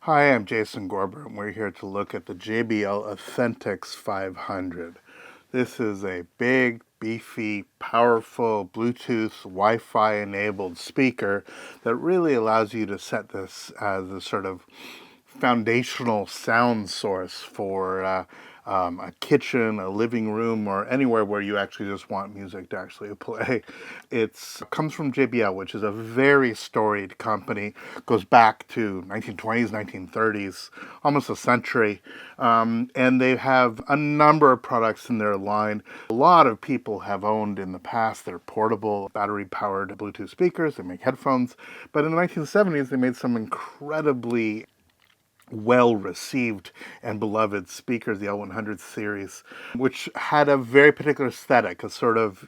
Hi, I'm Jason Gorber, and we're here to look at the JBL Authentics 500. This is a big, beefy, powerful Bluetooth Wi-Fi enabled speaker that really allows you to set this as a sort of foundational sound source for a kitchen, a living room, or anywhere where you actually just want music to actually play. It comes from JBL, which is a very storied company. Goes back to 1920s, 1930s, almost a century. And they have a number of products in their line. A lot of people have owned in the past their portable battery-powered Bluetooth speakers. They make headphones. But in the 1970s, they made some incredibly well received and beloved speakers, the L100 series, which had a very particular aesthetic, a sort of,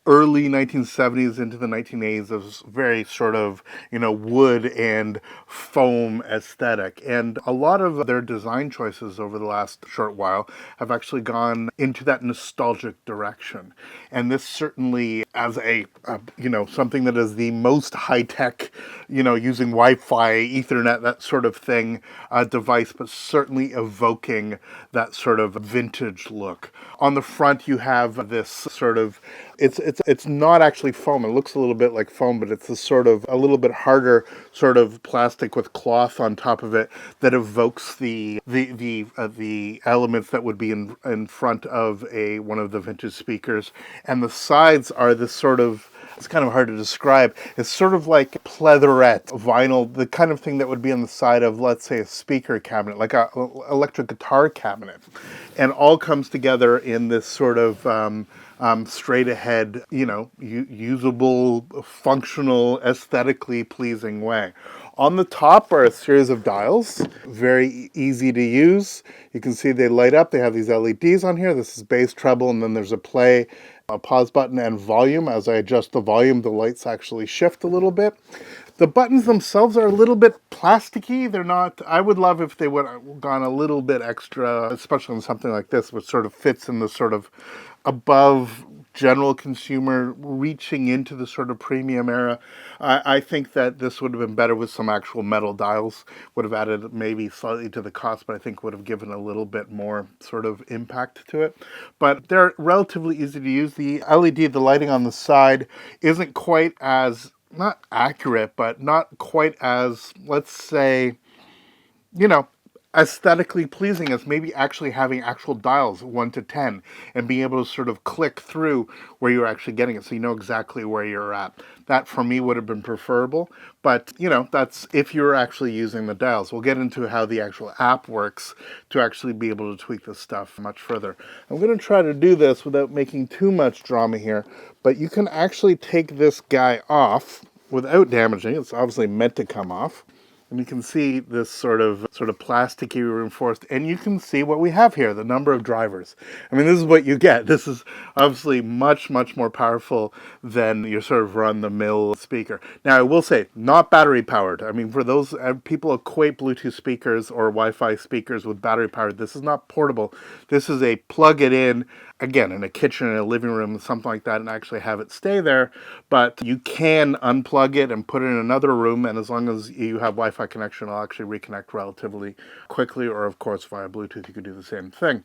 early 1970s into the 1980s, of very sort of, wood and foam aesthetic. And a lot of their design choices over the last short while have actually gone into that nostalgic direction. And this certainly, as something that is the most high tech, using Wi-Fi, Ethernet, that sort of thing, device, but certainly evoking that sort of vintage look. On the front, you have this sort of, it's not actually foam. It looks a little bit like foam, but it's a sort of a little bit harder sort of plastic with cloth on top of it that evokes the elements that would be in front of one of the vintage speakers. And the sides are this sort of, it's kind of hard to describe. It's sort of like pleatherette vinyl, the kind of thing that would be on the side of, let's say, a speaker cabinet, like a electric guitar cabinet, and all comes together in this sort of straight ahead, usable, functional, aesthetically pleasing way. On the top are a series of dials, very easy to use. You can see they light up. They have these LEDs on here. This is bass, treble, and then there's a play, a pause button, and volume. As I adjust the volume, the lights actually shift a little bit. The buttons themselves are a little bit plasticky. They're not, I would love if they would have gone a little bit extra, especially on something like this, which sort of fits in the sort of above general consumer, reaching into the sort of premium era. I think that this would have been better with some actual metal dials, would have added maybe slightly to the cost, but I think would have given a little bit more sort of impact to it. But they're relatively easy to use. The LED, the lighting on the side, isn't quite as, not accurate, but not quite as, let's say, aesthetically pleasing as maybe actually having actual dials 1 to 10 and being able to sort of click through where you're actually getting it so you know exactly where you're at. That for me would have been preferable, but that's if you're actually using the dials. We'll get into how the actual app works to actually be able to tweak this stuff much further. I'm going to try to do this without making too much drama here, but you can actually take this guy off without damaging it. It's obviously meant to come off. And you can see this sort of plasticky reinforced, and you can see what we have here, the number of drivers. I mean, this is what you get. This is obviously much, much more powerful than your sort of run-the-mill speaker. Now, I will say, not battery-powered. I mean, for those people equate Bluetooth speakers or Wi-Fi speakers with battery-powered, this is not portable. This is a plug-it-in, again, in a kitchen, in a living room, something like that, and actually have it stay there. But you can unplug it and put it in another room, and as long as you have Wi-Fi connection, it'll actually reconnect relatively quickly, or of course via Bluetooth, you could do the same thing.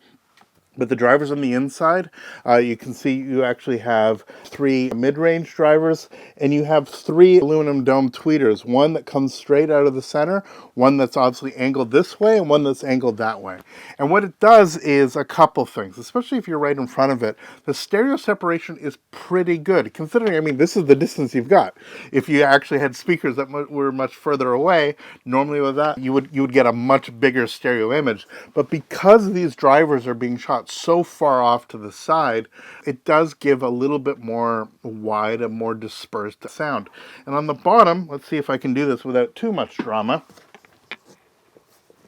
But the drivers on the inside, you can see you actually have 3 mid-range drivers, and you have 3 aluminum dome tweeters, one that comes straight out of the center, one that's obviously angled this way, and one that's angled that way. And what it does is a couple things, especially if you're right in front of it. The stereo separation is pretty good, considering, I mean, this is the distance you've got. If you actually had speakers that were much further away, normally with that, you would get a much bigger stereo image. But because these drivers are being shot so far off to the side, it does give a little bit more wide and more dispersed sound. And on the bottom, let's see if I can do this without too much drama.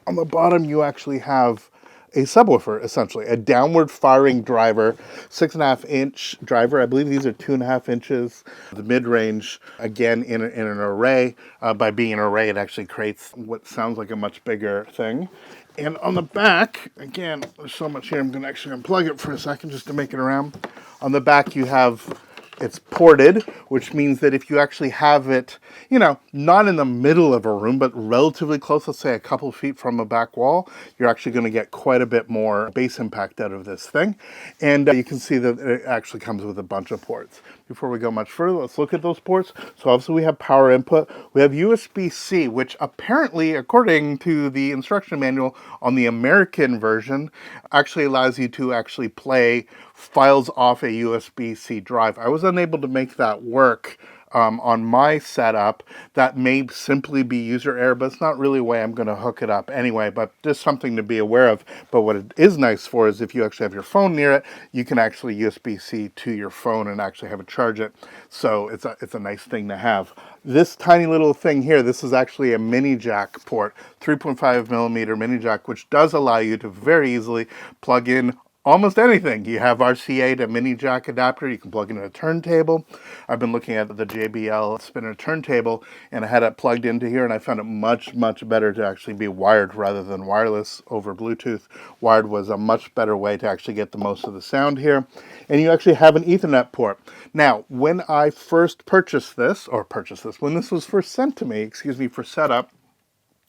On the bottom, you actually have a subwoofer, essentially, a downward firing driver, 6.5 inch driver. I believe these are 2.5 inches. The mid-range, again, in an array. By being an array, it actually creates what sounds like a much bigger thing. And on the back, again, there's so much here, I'm going to actually unplug it for a second just to make it around. On the back, you have It's ported, which means that if you actually have it, you know, not in the middle of a room, but relatively close, let's say a couple feet from a back wall, you're actually going to get quite a bit more bass impact out of this thing. And you can see that it actually comes with a bunch of ports. Before we go much further, let's look at those ports. So obviously we have power input. We have USB-C, which apparently, according to the instruction manual on the American version, actually allows you to actually play files off a USB-C drive. I was unable to make that work on my setup. That may simply be user error, but it's not really a way I'm going to hook it up anyway, but just something to be aware of. But what it is nice for is if you actually have your phone near it, you can actually USB-C to your phone and actually have it charge it. So it's a nice thing to have. This tiny little thing here, this is actually a mini jack port, 3.5 millimeter mini jack, which does allow you to very easily plug in almost anything. You have RCA to mini jack adapter. You can plug into a turntable. I've been looking at the JBL spinner turntable, and I had it plugged into here, and I found it much, much better to actually be wired rather than wireless over Bluetooth. Wired was a much better way to actually get the most of the sound here. And you actually have an Ethernet port. Now, when I first when this was first sent to me, for setup,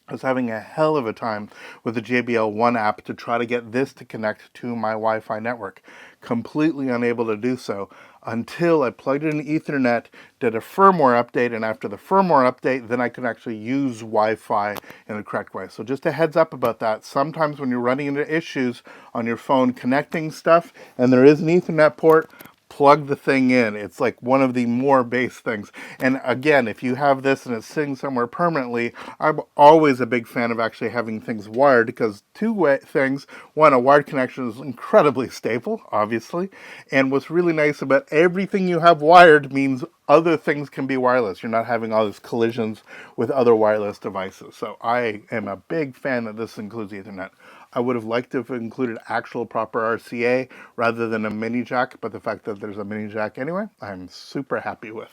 I was having a hell of a time with the JBL One app to try to get this to connect to my Wi-Fi network. Completely unable to do so until I plugged in Ethernet, did a firmware update, and after the firmware update, then I could actually use Wi-Fi in the correct way. So just a heads up about that. Sometimes when you're running into issues on your phone connecting stuff, and there is an Ethernet port, plug the thing in. It's like one of the more base things. And again, if you have this and it's sitting somewhere permanently, I'm always a big fan of actually having things wired, because two things. One, a wired connection is incredibly stable, obviously. And what's really nice about everything you have wired means other things can be wireless. You're not having all these collisions with other wireless devices. So I am a big fan that this includes Ethernet. I would have liked to have included actual proper RCA rather than a mini jack, but the fact that there's a mini jack anyway, I'm super happy with.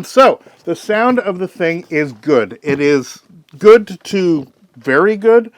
So the sound of the thing is good. It is good to very good.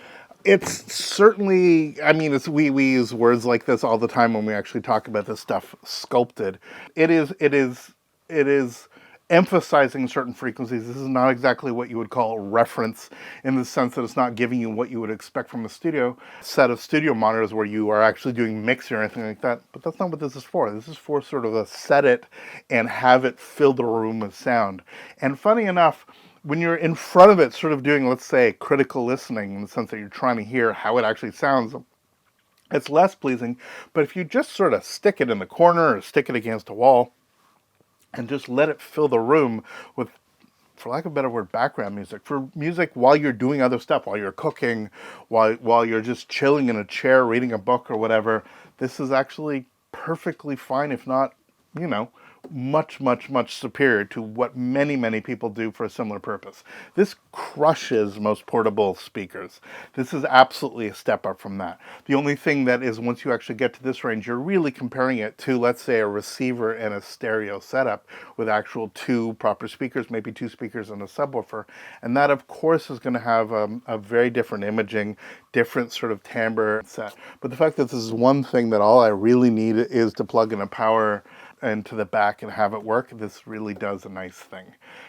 It's certainly, I mean, we use words like this all the time when we actually talk about this stuff sculpted. It is emphasizing certain frequencies. This is not exactly what you would call reference, in the sense that it's not giving you what you would expect from a studio set of studio monitors where you are actually doing mixing or anything like that. But that's not what this is for. This is for sort of a set it and have it fill the room with sound. And funny enough, when you're in front of it, sort of doing, let's say, critical listening, in the sense that you're trying to hear how it actually sounds, it's less pleasing. But if you just sort of stick it in the corner or stick it against a wall and just let it fill the room with, for lack of a better word, background music, for music while you're doing other stuff, while you're cooking, while you're just chilling in a chair, reading a book or whatever, this is actually perfectly fine, if not, you know, much, much, much superior to what many, many people do for a similar purpose. This crushes most portable speakers. This is absolutely a step up from that. The only thing that is, once you actually get to this range, you're really comparing it to, let's say, a receiver and a stereo setup with actual two proper speakers, maybe two speakers and a subwoofer. And that, of course, is going to have a very different imaging, different sort of timbre set. But the fact that this is one thing that all I really need is to plug in a power into the back and have it work, this really does a nice thing.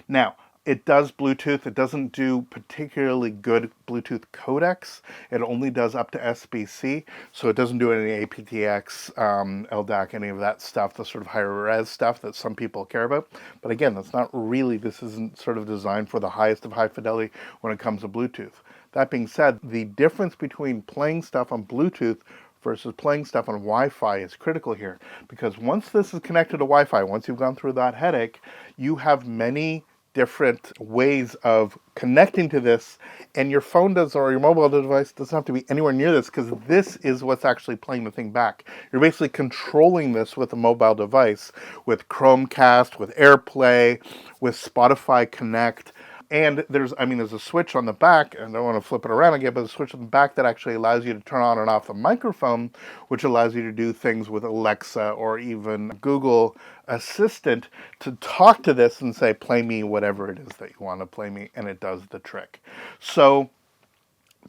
Now, it does Bluetooth. It doesn't do particularly good Bluetooth codecs. It only does up to SBC, so it doesn't do any aptX, LDAC, any of that stuff, the sort of higher res stuff that some people care about. But again, that's not really, this isn't sort of designed for the highest of high fidelity when it comes to Bluetooth. That being said, the difference between playing stuff on Bluetooth versus playing stuff on Wi-Fi is critical here, because once this is connected to Wi-Fi, once you've gone through that headache, you have many different ways of connecting to this, and your phone does, or your mobile device doesn't have to be anywhere near this, because this is what's actually playing the thing back. You're basically controlling this with a mobile device, with Chromecast, with AirPlay, with Spotify Connect. And there's a switch on the back, and I don't want to flip it around again, but a switch on the back that actually allows you to turn on and off the microphone, which allows you to do things with Alexa or even Google Assistant to talk to this and say, play me whatever it is that you want to play me, and it does the trick. So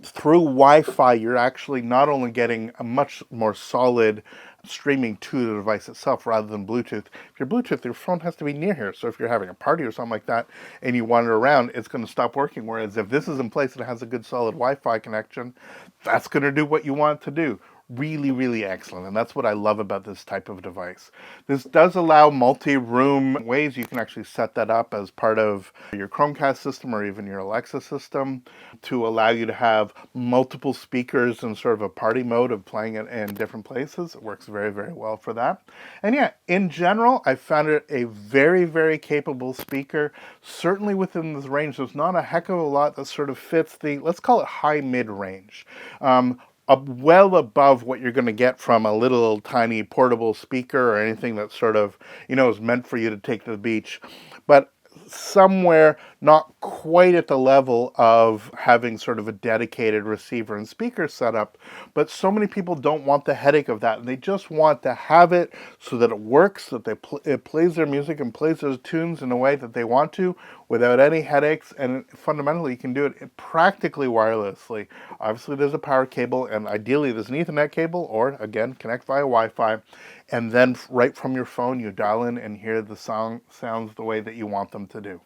through Wi-Fi, you're actually not only getting a much more solid streaming to the device itself rather than Bluetooth. If you're Bluetooth, your phone has to be near here. So if you're having a party or something like that and you wander around, it's going to stop working. Whereas if this is in place and it has a good solid Wi-Fi connection, that's going to do what you want it to do. Really, really excellent. And that's what I love about this type of device. This does allow multi-room ways. You can actually set that up as part of your Chromecast system or even your Alexa system to allow you to have multiple speakers in sort of a party mode of playing it in different places. It works very, very well for that. And yeah, in general, I found it a very, very capable speaker. Certainly within this range, there's not a heck of a lot that sort of fits the, let's call it high-mid range. Well above what you're going to get from a little tiny portable speaker or anything that sort of, is meant for you to take to the beach. But somewhere not quite at the level of having sort of a dedicated receiver and speaker setup, but so many people don't want the headache of that, and they just want to have it so that it works, that it plays their music and plays those tunes in a way that they want to without any headaches, and fundamentally you can do it practically wirelessly. Obviously there's a power cable, and ideally there's an Ethernet cable, or again, connect via Wi-Fi, and then right from your phone you dial in and hear the sounds the way that you want them to do.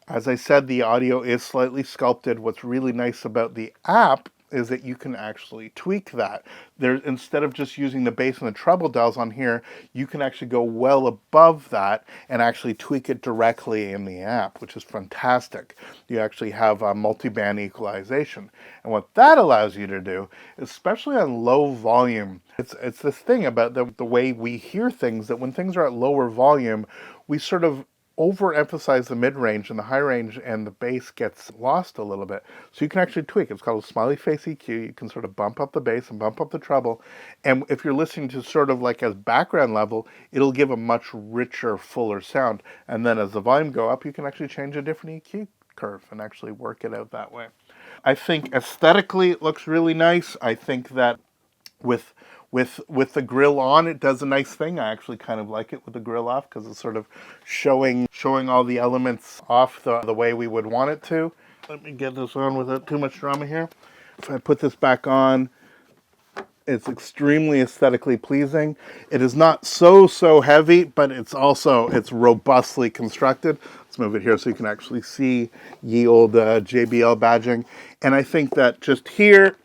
As I said, the audio is slightly sculpted. What's really nice about the app is that you can actually tweak that. Instead of just using the bass and the treble dials on here, you can actually go well above that and actually tweak it directly in the app, which is fantastic. You actually have a multi-band equalization. And what that allows you to do, especially on low volume, it's this thing about the way we hear things, that when things are at lower volume, we sort of overemphasize the mid-range and the high range, and the bass gets lost a little bit. So you can actually tweak. It's called a smiley face EQ. You can sort of bump up the bass and bump up the treble. And if you're listening to sort of like as background level, it'll give a much richer, fuller sound. And then as the volume go up, you can actually change a different EQ curve and actually work it out that way. I think aesthetically it looks really nice. I think that with the grill on, it does a nice thing. I actually kind of like it with the grill off because it's sort of showing all the elements off the way we would want it to. Let me get this on without too much drama here. If I put this back on, it's extremely aesthetically pleasing. It is not so heavy, but it's robustly constructed. Let's move it here so you can actually see ye old JBL badging. And I think that just here,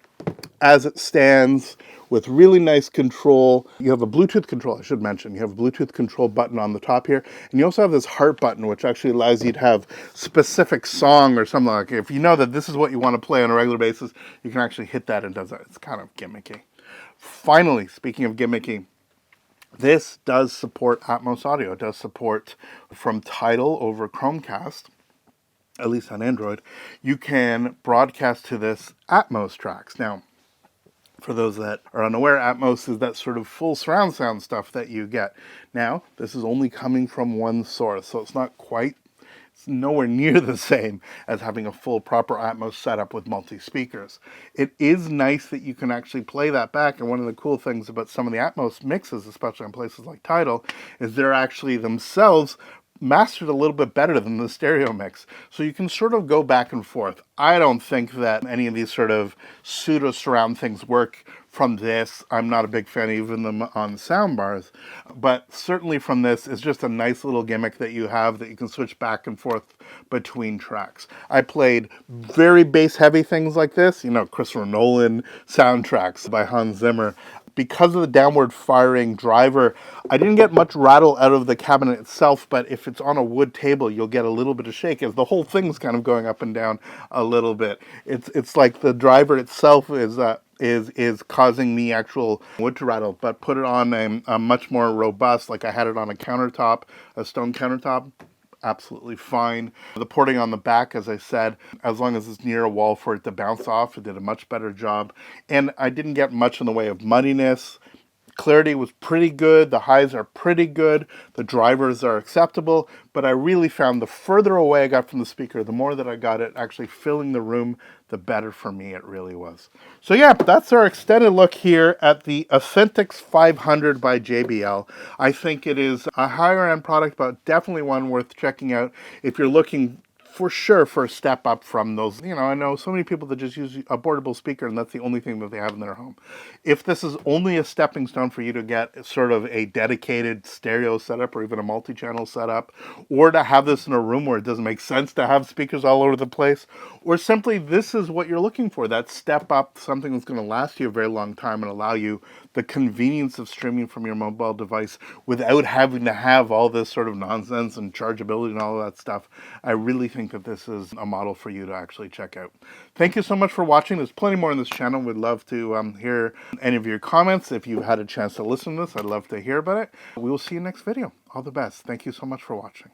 as it stands, with really nice control. You have a Bluetooth control, I should mention. You have a Bluetooth control button on the top here. And you also have this heart button, which actually allows you to have specific song or something like it. If you know that this is what you want to play on a regular basis, you can actually hit that and it does that. It's kind of gimmicky. Finally, speaking of gimmicky, this does support Atmos audio. It does support from Tidal over Chromecast, at least on Android. You can broadcast to this Atmos tracks. Now, for those that are unaware, Atmos is that sort of full surround sound stuff that you get. Now, this is only coming from one source, so it's nowhere near the same as having a full proper Atmos setup with multi-speakers. It is nice that you can actually play that back, and one of the cool things about some of the Atmos mixes, especially on places like Tidal, is they're actually themselves mastered a little bit better than the stereo mix. So you can sort of go back and forth. I don't think that any of these sort of pseudo surround things work from this. I'm not a big fan of even them on sound bars, but certainly from this is just a nice little gimmick that you have that you can switch back and forth between tracks. I played very bass heavy things like this, Christopher Nolan soundtracks by Hans Zimmer. Because of the downward firing driver, I didn't get much rattle out of the cabinet itself, but if it's on a wood table, you'll get a little bit of shake as the whole thing's kind of going up and down a little bit. It's like the driver itself is causing the actual wood to rattle, but put it on a much more robust, like I had it on a countertop, a stone countertop, absolutely fine. The porting on the back, as I said, as long as it's near a wall for it to bounce off, it did a much better job. And I didn't get much in the way of muddiness. Clarity was pretty good. The highs are pretty good. The drivers are acceptable. But I really found the further away I got from the speaker, the more that I got it actually filling the room, the better for me it really was. So yeah, that's our extended look here at the Authentics 500 by JBL. I think it is a higher end product, but definitely one worth checking out if you're looking for sure for a step up from those. You know, I know so many people that just use a portable speaker and that's the only thing that they have in their home. If this is only a stepping stone for you to get sort of a dedicated stereo setup or even a multi-channel setup, or to have this in a room where it doesn't make sense to have speakers all over the place, or simply this is what you're looking for, that step up, something that's going to last you a very long time and allow you the convenience of streaming from your mobile device without having to have all this sort of nonsense and chargeability and all of that stuff, I really think that this is a model for you to actually check out. Thank you so much for watching. There's plenty more on this channel. We'd love to hear any of your comments. If you had a chance to listen to this, I'd love to hear about it. We will see you next video. All the best. Thank you so much for watching.